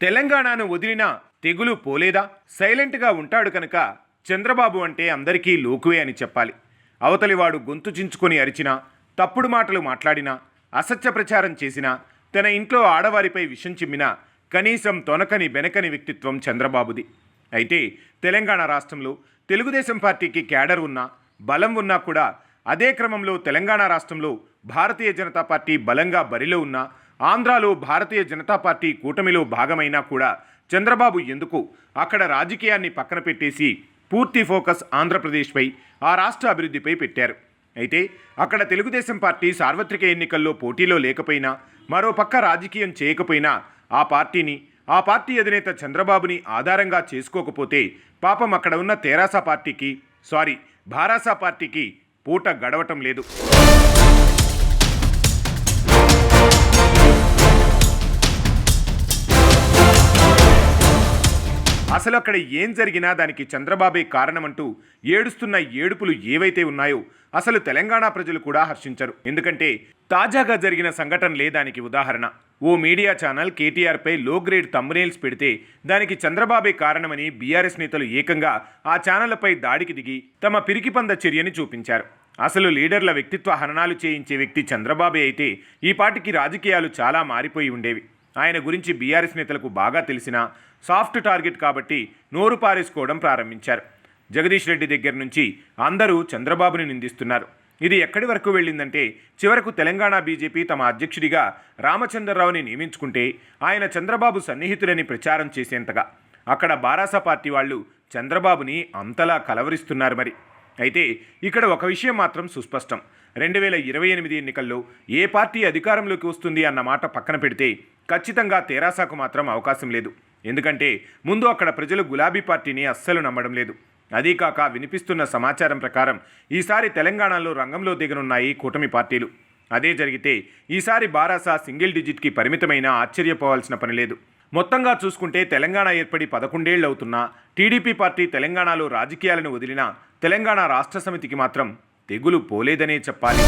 తెలంగాణను వదిలినా తెగులు పోలేదా? సైలెంట్గా ఉంటాడు కనుక చంద్రబాబు అంటే అందరికీ లోకువే అని చెప్పాలి. అవతలివాడు గొంతు చించుకొని అరిచినా, తప్పుడు మాటలు మాట్లాడినా, అసత్య ప్రచారం చేసినా, తన ఇంట్లో ఆడవారిపై విషం చిమ్మినా కనీసం తొనకని బెనకని వ్యక్తిత్వం చంద్రబాబుది. అయితే తెలంగాణ రాష్ట్రంలో తెలుగుదేశం పార్టీకి క్యాడర్ ఉన్నా, బలం ఉన్నా కూడా అదే క్రమంలో తెలంగాణ రాష్ట్రంలో భారతీయ జనతా పార్టీ బలంగా బరిలో ఉన్నా, ఆంధ్రాలో భారతీయ జనతా పార్టీ కూటమిలో భాగమైనా కూడా చంద్రబాబు ఎందుకు అక్కడ రాజకీయాన్ని పక్కన పెట్టేసి పూర్తి ఫోకస్ ఆంధ్రప్రదేశ్పై, ఆ రాష్ట్ర అభివృద్ధిపై పెట్టారు. అయితే అక్కడ తెలుగుదేశం పార్టీ సార్వత్రిక ఎన్నికల్లో పోటీలో లేకపోయినా, మరోపక్క రాజకీయం చేయకపోయినా ఆ పార్టీ అధినేత చంద్రబాబుని ఆధారంగా చేసుకోకపోతే పాపం అక్కడ ఉన్న భారాస పార్టీకి పూట గడవటం లేదు. అసలు అక్కడ ఏం జరిగినా దానికి చంద్రబాబే కారణమంటూ ఏడుస్తున్న ఏడుపులు ఏవైతే ఉన్నాయో అసలు తెలంగాణ ప్రజలు కూడా హర్షించరు. ఎందుకంటే తాజాగా జరిగిన సంఘటనలే దానికి ఉదాహరణ. ఓ మీడియా ఛానల్ కేటీఆర్పై లో గ్రేడ్ థంబ్నెయిల్స్ పెడితే దానికి చంద్రబాబే కారణమని బీఆర్ఎస్ నేతలు ఏకంగా ఆ ఛానళ్లపై దాడికి దిగి తమ పిరికిపంద చర్యని చూపించారు. అసలు లీడర్ల వ్యక్తిత్వ హననాలు చేయించే వ్యక్తి చంద్రబాబే అయితే ఈ పార్టీకి రాజకీయాలు చాలా మారిపోయి ఉండేవి. ఆయన గురించి బీఆర్ఎస్ నేతలకు బాగా తెలిసినా సాఫ్ట్ టార్గెట్ కాబట్టి నోరు పారేసుకోవడం ప్రారంభించారు. జగదీష్ రెడ్డి దగ్గర నుంచి అందరూ చంద్రబాబుని నిందిస్తున్నారు. ఇది ఎక్కడి వరకు వెళ్ళిందంటే చివరకు తెలంగాణ బీజేపీ తమ అధ్యక్షుడిగా రామచంద్రరావుని నియమించుకుంటే ఆయన చంద్రబాబు సన్నిహితులని ప్రచారం చేసేంతగా అక్కడ బారాస పార్టీ వాళ్ళు చంద్రబాబుని అంతలా కలవరిస్తున్నారు. మరి అయితే ఇక్కడ ఒక విషయం మాత్రం సుస్పష్టం. 2028 ఎన్నికల్లో ఏ పార్టీ అధికారంలోకి వస్తుంది అన్న మాట పక్కన పెడితే ఖచ్చితంగా తెరాసకు మాత్రం అవకాశం లేదు. ఎందుకంటే ముందు అక్కడ ప్రజలు గులాబీ పార్టీని అస్సలు నమ్మడం లేదు. అదీకాక వినిపిస్తున్న సమాచారం ప్రకారం ఈసారి తెలంగాణలో రంగంలో దిగనున్నాయి కూటమి పార్టీలు. అదే జరిగితే ఈసారి బారాస సింగిల్ డిజిట్కి పరిమితమైన ఆశ్చర్యపోవాల్సిన పని లేదు. మొత్తంగా చూసుకుంటే తెలంగాణ ఏర్పడి 11 ఏళ్ళు అవుతున్నా టీడీపీ పార్టీ తెలంగాణలో రాజకీయాలను వదిలినా తెలంగాణ రాష్ట్ర సమితికి మాత్రం తెగులు పోలేదనే చెప్పాలి.